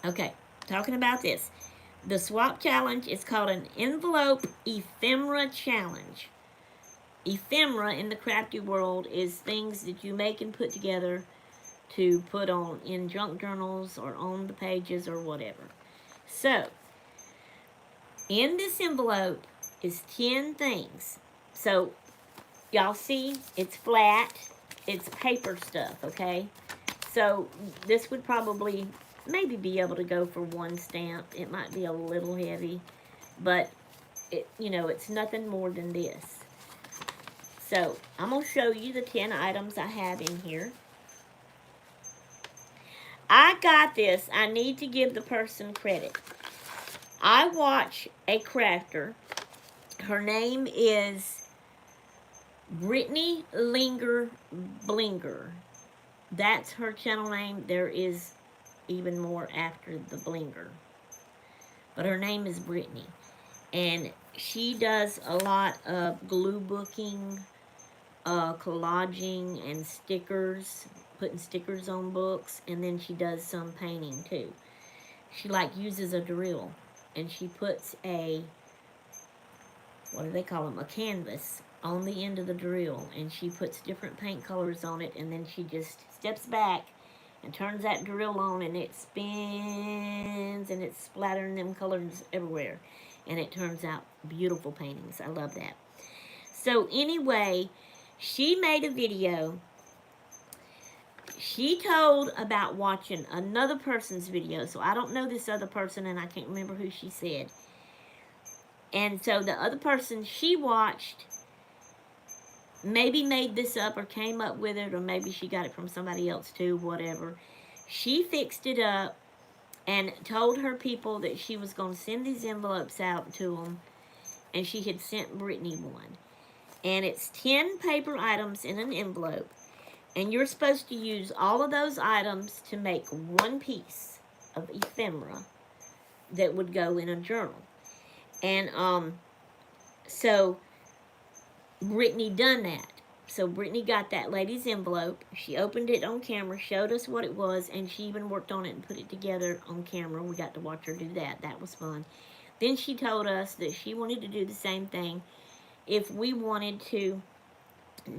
Okay, talking about this. The swap challenge is called an envelope ephemera challenge. Ephemera in the crafty world is things that you make and put together to put on in junk journals or on the pages or whatever. So, in this envelope is 10 things. So, y'all see, it's flat. It's paper stuff, okay? So, this would probably maybe be able to go for 1 stamp. It might be a little heavy, but, it's nothing more than this. So, I'm going to show you the 10 items I have in here. I got this. I need to give the person credit. I watch a crafter. Her name is Brittany Linger Blinger. That's her channel name. There is even more after the Blinger. But her name is Brittany. And she does a lot of glue booking, collaging, and stickers, putting stickers on books, and then she does some painting too. She uses a drill, and she puts a, what do they call them, a canvas on the end of the drill, and she puts different paint colors on it, and then she just steps back and turns that drill on, and it spins, and it's splattering them colors everywhere, and it turns out beautiful paintings. I love that. So anyway, she made a video. She told about watching another person's video. So I don't know this other person, and I can't remember who she said. And so the other person she watched maybe made this up or came up with it, or maybe she got it from somebody else too, whatever. She fixed it up and told her people that she was going to send these envelopes out to them, and she had sent Brittany one. And it's 10 paper items in an envelope. And you're supposed to use all of those items to make 1 piece of ephemera that would go in a journal. And so Brittany done that. So Brittany got that lady's envelope. She opened it on camera, showed us what it was, and she even worked on it and put it together on camera. We got to watch her do that. That was fun. Then she told us that she wanted to do the same thing if we wanted to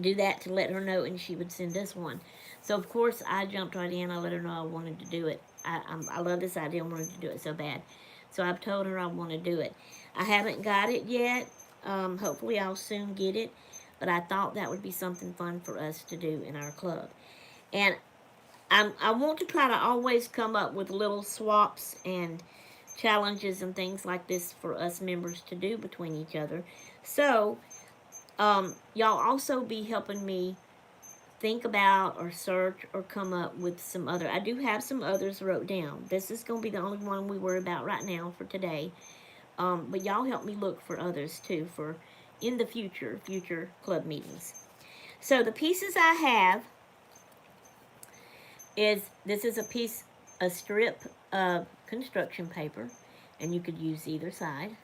do that, to let her know, and she would send us one. So of course I jumped right in. I let her know I wanted to do it. I love this idea. I wanted to do it so bad. So I've told her I want to do it. I haven't got it yet. Hopefully I'll soon get it. But I thought that would be something fun for us to do in our club. And I want to try to always come up with little swaps and challenges and things like this for us members to do between each other. So, y'all also be helping me think about or search or come up with some other. I do have some others wrote down. This is going to be the only one we worry about right now for today. But y'all help me look for others too for in the future club meetings. So the pieces I have is, this is a strip of construction paper, and you could use either side.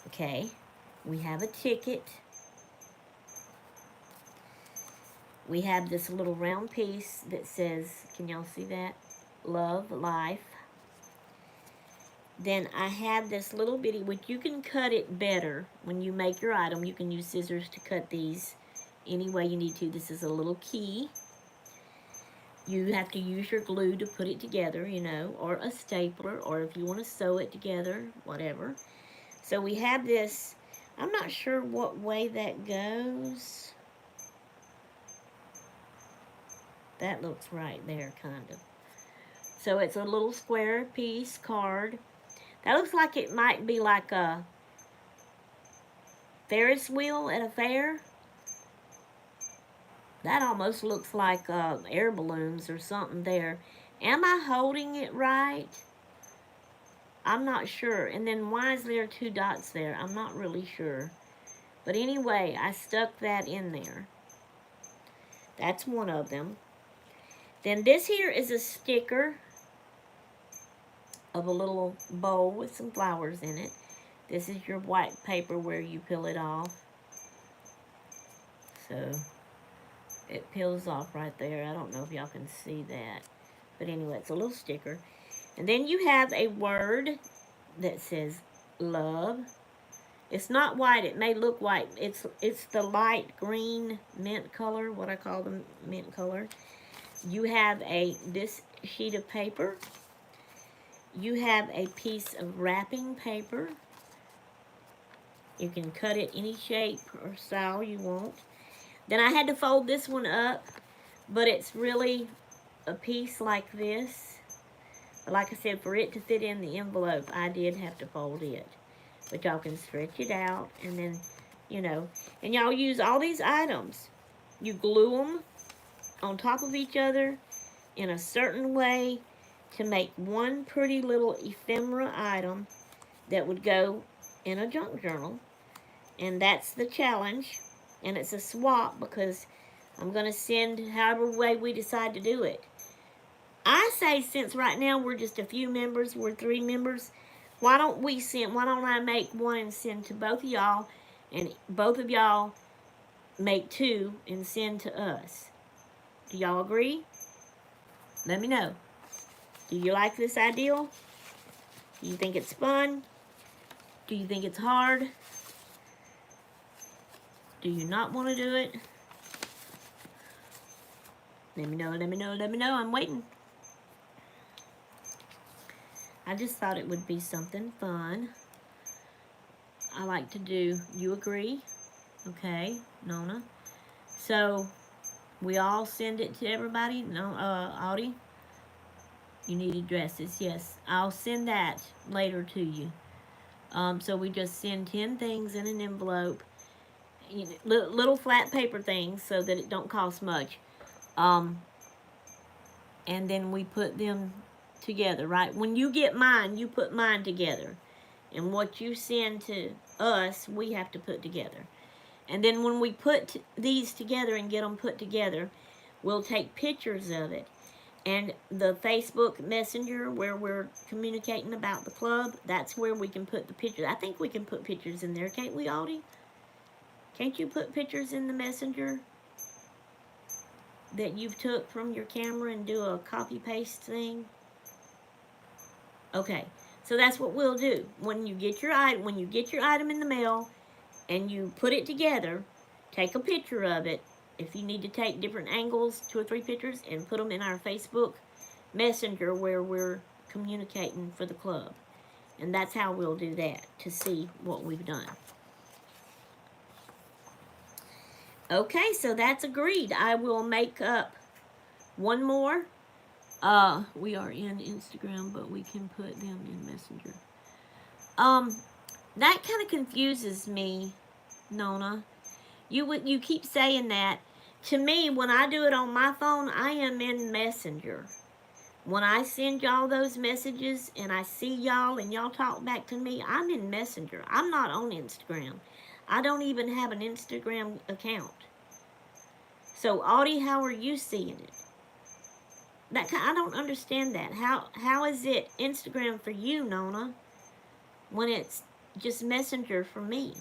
Okay, we have a ticket. We have this little round piece that says, can y'all see that? Love, life. Then I have this little bitty, which you can cut it better when you make your item. You can use scissors to cut these any way you need to. This is a little key. You have to use your glue to put it together, you know, or a stapler, or if you want to sew it together, whatever. So we have this. I'm not sure what way that goes. That looks right there, kind of. So it's a little square piece card. That looks like it might be like a Ferris wheel at a fair. That almost looks like air balloons or something there. Am I holding it right? I'm not sure. And then why is there 2 dots there? I'm not really sure. But anyway, I stuck that in there. That's one of them. Then this here is a sticker of a little bowl with some flowers in it. This is your white paper where you peel it off. So it peels off right there. I don't know if y'all can see that. But anyway, it's a little sticker. And then you have a word that says love. It's not white. It may look white. It's the light green mint color, what I call the mint color. You have this sheet of paper. You have a piece of wrapping paper. You can cut it any shape or style you want. Then I had to fold this one up, but it's really a piece like this. But like I said, for it to fit in the envelope, I did have to fold it. But y'all can stretch it out, and then, you know, and y'all use all these items. You glue them on top of each other in a certain way to make one pretty little ephemera item that would go in a junk journal. And that's the challenge. And it's a swap because I'm going to send however way we decide to do it. I say, since right now we're just a few members, we're 3 members, why don't I make one and send to both of y'all, and both of y'all make 2 and send to us. Do y'all agree? Let me know. Do you like this idea? Do you think it's fun? Do you think it's hard? Do you not want to do it? Let me know, let me know, let me know. I'm waiting. I just thought it would be something fun. I like to do. You agree? Okay, Nona. So, we all send it to everybody? No, Audie? You need addresses, yes. I'll send that later to you. So we just send 10 things in an envelope. Little flat paper things so that it don't cost much. And then we put them together, right? When you get mine, you put mine together. And what you send to us, we have to put together. And then when we put these together and get them put together, we'll take pictures of it. And the Facebook Messenger where we're communicating about the club, that's where we can put the pictures. I think we can put pictures in there, can't we, Audie? Can't you put pictures in the Messenger that you've took from your camera and do a copy-paste thing? Okay, so that's what we'll do. When you get your item in the mail and you put it together, take a picture of it. If you need to take different angles, 2 or 3 pictures, and put them in our Facebook Messenger where we're communicating for the club. And that's how we'll do that, to see what we've done. Okay, so that's agreed. I will make up one more We are in Instagram, but we can put them in Messenger. That kind of confuses me, Nona. You keep saying that. To me, when I do it on my phone, I am in Messenger. When I send y'all those messages and I see y'all and y'all talk back to me, I'm in Messenger. I'm not on Instagram. I don't even have an Instagram account. So, Audie, how are you seeing it? I don't understand that. How is it Instagram for you, Nona, when it's just Messenger for me?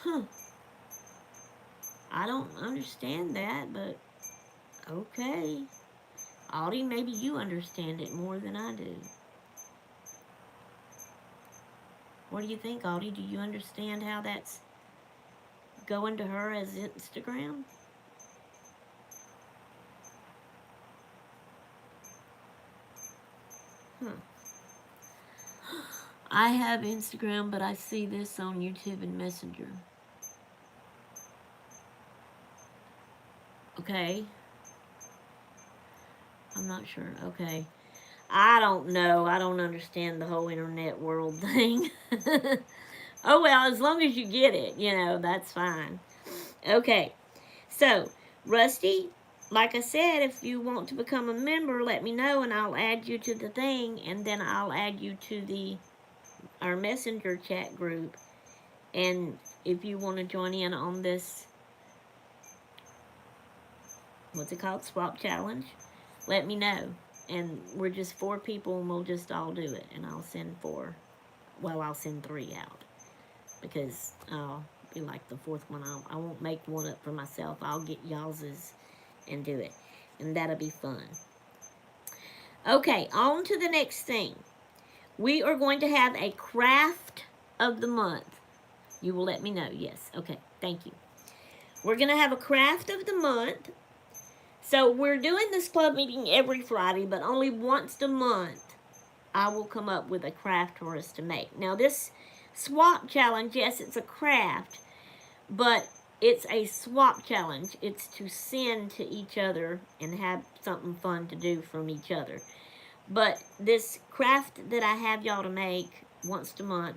Huh. I don't understand that, but okay. Audie, maybe you understand it more than I do. What do you think, Audie? Do you understand how that's going to her as Instagram? I have Instagram, but I see this on YouTube and Messenger. Okay. I'm not sure. Okay. I don't know. I don't understand the whole internet world thing. Oh, well, as long as you get it, that's fine. Okay. So, Rusty, like I said, if you want to become a member, let me know and I'll add you to the thing, and then I'll add you to our messenger chat group. And if you want to join in on this, what's it called, swap challenge, let me know. And we're just 4 people and we'll just all do it. And I'll send 3 out. Because I'll be like the 4th one. I won't make one up for myself. I'll get y'all's and do it. And that'll be fun. Okay, on to the next thing. We are going to have a craft of the month. You will let me know. Yes. Okay. Thank you. We're going to have a craft of the month. So we're doing this club meeting every Friday, but only once a month I will come up with a craft for us to make. Now this swap challenge, yes, it's a craft, but it's a swap challenge. It's to send to each other and have something fun to do from each other. But this craft that I have y'all to make once a month,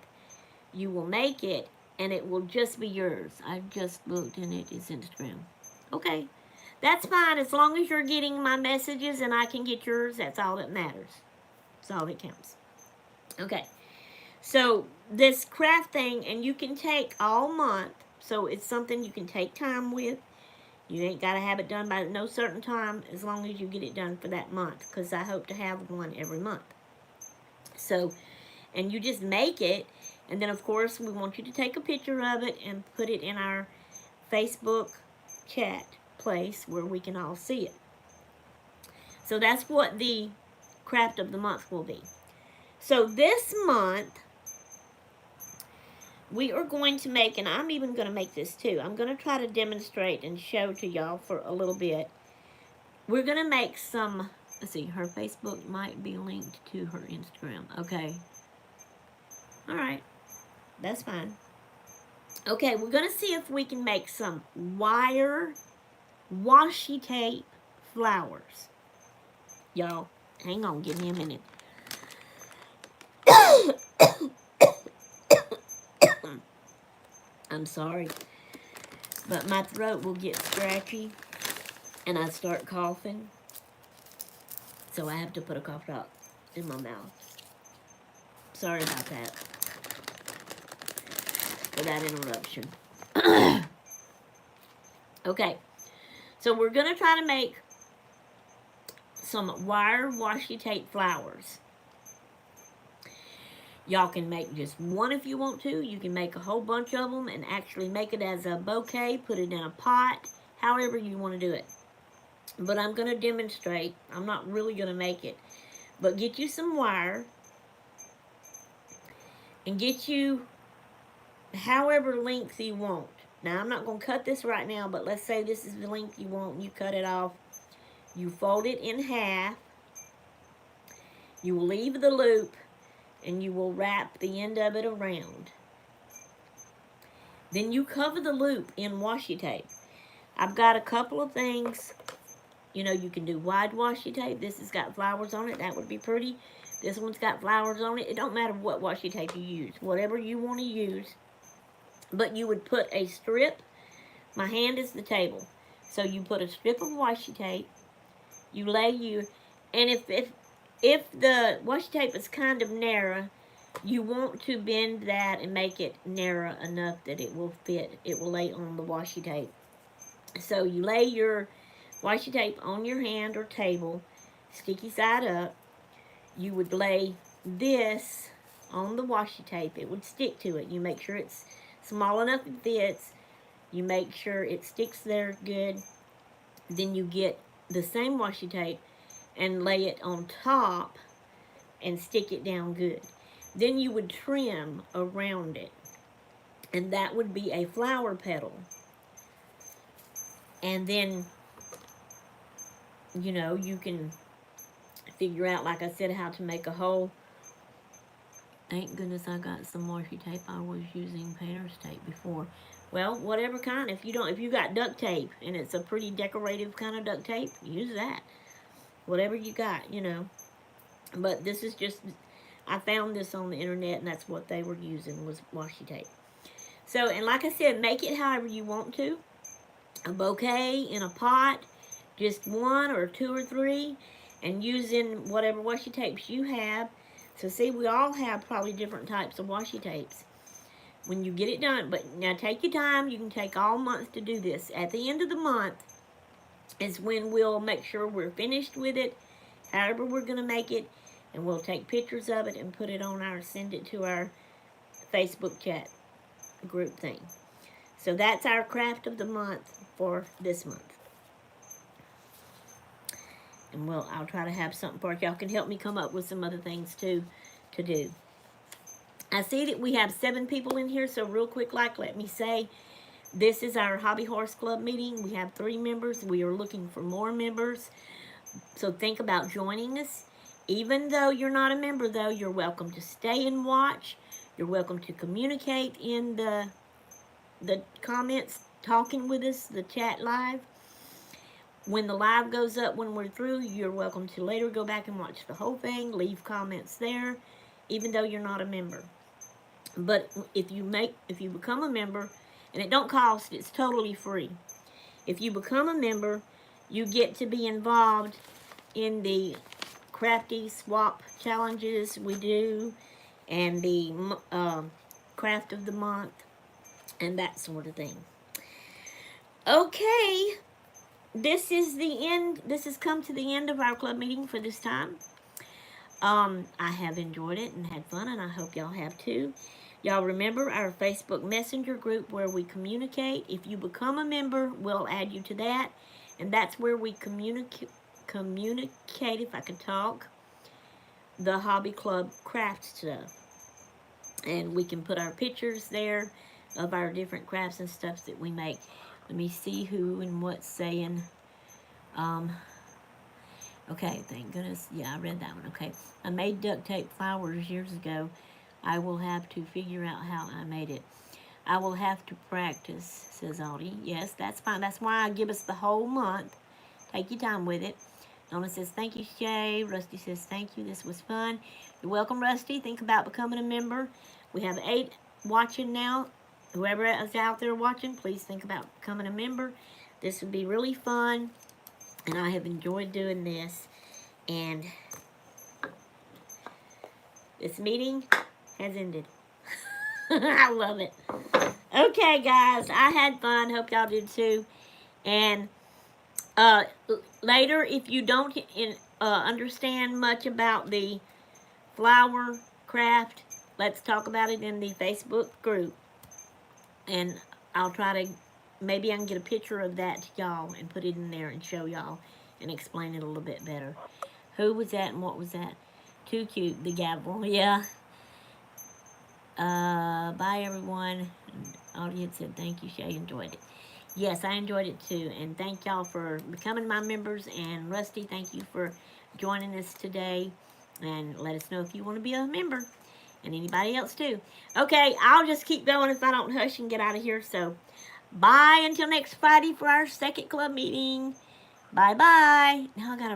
you will make it and it will just be yours. I've just looked and it is Instagram. Okay. That's fine. As long as you're getting my messages and I can get yours, that's all that matters. That's all that counts. Okay. So this craft thing, and you can take all month. So it's something you can take time with. You ain't got to have it done by no certain time as long as you get it done for that month. Because I hope to have one every month. So, and you just make it. And then, of course, we want you to take a picture of it and put it in our Facebook chat place where we can all see it. So that's what the craft of the month will be. So this month, we are going to make, and I'm even going to make this too. I'm going to try to demonstrate and show to y'all for a little bit. We're going to make some, let's see, her Facebook might be linked to her Instagram. Okay. All right. That's fine. Okay, we're going to see if we can make some wire washi tape flowers. Y'all, hang on, give me a minute. I'm sorry, but my throat will get scratchy and I start coughing, so I have to put a cough drop in my mouth. Sorry about that for that interruption. Okay, so we're going to try to make some wire washi tape flowers. Y'all can make just one if you want to. You can make a whole bunch of them and actually make it as a bouquet, put it in a pot, however you want to do it. But I'm going to demonstrate. I'm not really going to make it. But get you some wire and get you however length you want. Now, I'm not going to cut this right now, but let's say this is the length you want and you cut it off. You fold it in half. You will leave the loop and you will wrap the end of it around. Then you cover the loop in washi tape. I've got a couple of things You know, you can do wide washi tape. This has got flowers on it. That would be pretty. This one's got flowers on it. It don't matter what washi tape you use. Whatever you want to use. But you would put a strip. My hand is the table. So you put a strip of washi tape. You lay you... And if the washi tape is kind of narrow, you want to bend that and make it narrow enough that it will fit. It will lay on the washi tape. So you lay your washi tape on your hand or table, sticky side up. You would lay this on the washi tape. It would stick to it. You make sure it's small enough it fits. You make sure it sticks there good. Then you get the same washi tape and lay it on top and stick it down good. Then you would trim around it. And that would be a flower petal. And then, you know, you can figure out, like I said, how to make a hole. Thank goodness I got some washi tape. I was using painter's tape before. Well, whatever kind. If you got duct tape and it's a pretty decorative kind of duct tape, use that. Whatever you got, you know. But this is just, I found this on the internet, and that's what they were using, was washi tape. So, and like I said, make it however you want to. A bouquet in a pot, just 1 or 2 or 3, and using whatever washi tapes you have. So see, we all have probably different types of washi tapes when you get it done. But now take your time. You can take all month to do this. At the end of the month is when we'll make sure we're finished with it, however we're going to make it, and we'll take pictures of it and put it on send it to our Facebook chat group thing. So that's our craft of the month for this month. And I'll try to have something for you. Y'all can help me come up with some other things too to do. I see that we have 7 people in here, so real quick, let me say, this is our Hobby Horse Club meeting. We have 3 members. We are looking for more members. So think about joining us. Even though you're not a member, though, you're welcome to stay and watch. You're welcome to communicate in the comments, talking with us, the chat live. When the live goes up, when we're through, you're welcome to later go back and watch the whole thing, leave comments there, even though you're not a member. But if you become a member, and it don't cost, it's totally free. If you become a member, you get to be involved in the crafty swap challenges we do, and the craft of the month, and that sort of thing. Okay, this is the end. This has come to the end of our club meeting for this time. I have enjoyed it and had fun, and I hope y'all have too. Y'all remember our Facebook Messenger group where we communicate. If you become a member, we'll add you to that, and that's where we communicate, if I could talk, the Hobby Club craft stuff. And we can put our pictures there of our different crafts and stuff that we make. Let me see who and what's saying. Okay, thank goodness. Yeah, I read that one. Okay. I made duct tape flowers years ago. I will have to figure out how I made it. I will have to practice, says Audie. Yes, that's fine. That's why I give us the whole month. Take your time with it. Nona says, thank you, Shay. Rusty says, thank you. This was fun. You're welcome, Rusty. Think about becoming a member. We have 8 watching now. Whoever is out there watching, please think about becoming a member. This would be really fun. And I have enjoyed doing this. And this meeting has ended. I love it. Okay, guys. I had fun. Hope y'all did too. And later, if you don't understand much about the flower craft, let's talk about it in the Facebook group. And I'll try to, maybe I can get a picture of that to y'all and put it in there and show y'all and explain it a little bit better. Who was that and what was that? Too cute, the gavel, yeah. Bye, everyone. Audience said, thank you, Shay, enjoyed it. Yes, I enjoyed it too. And thank y'all for becoming my members. And Rusty, thank you for joining us today. And let us know if you want to be a member. And anybody else too. Okay, I'll just keep going if I don't hush and get out of here. So, bye until next Friday for our second club meeting. Bye-bye. Now I gotta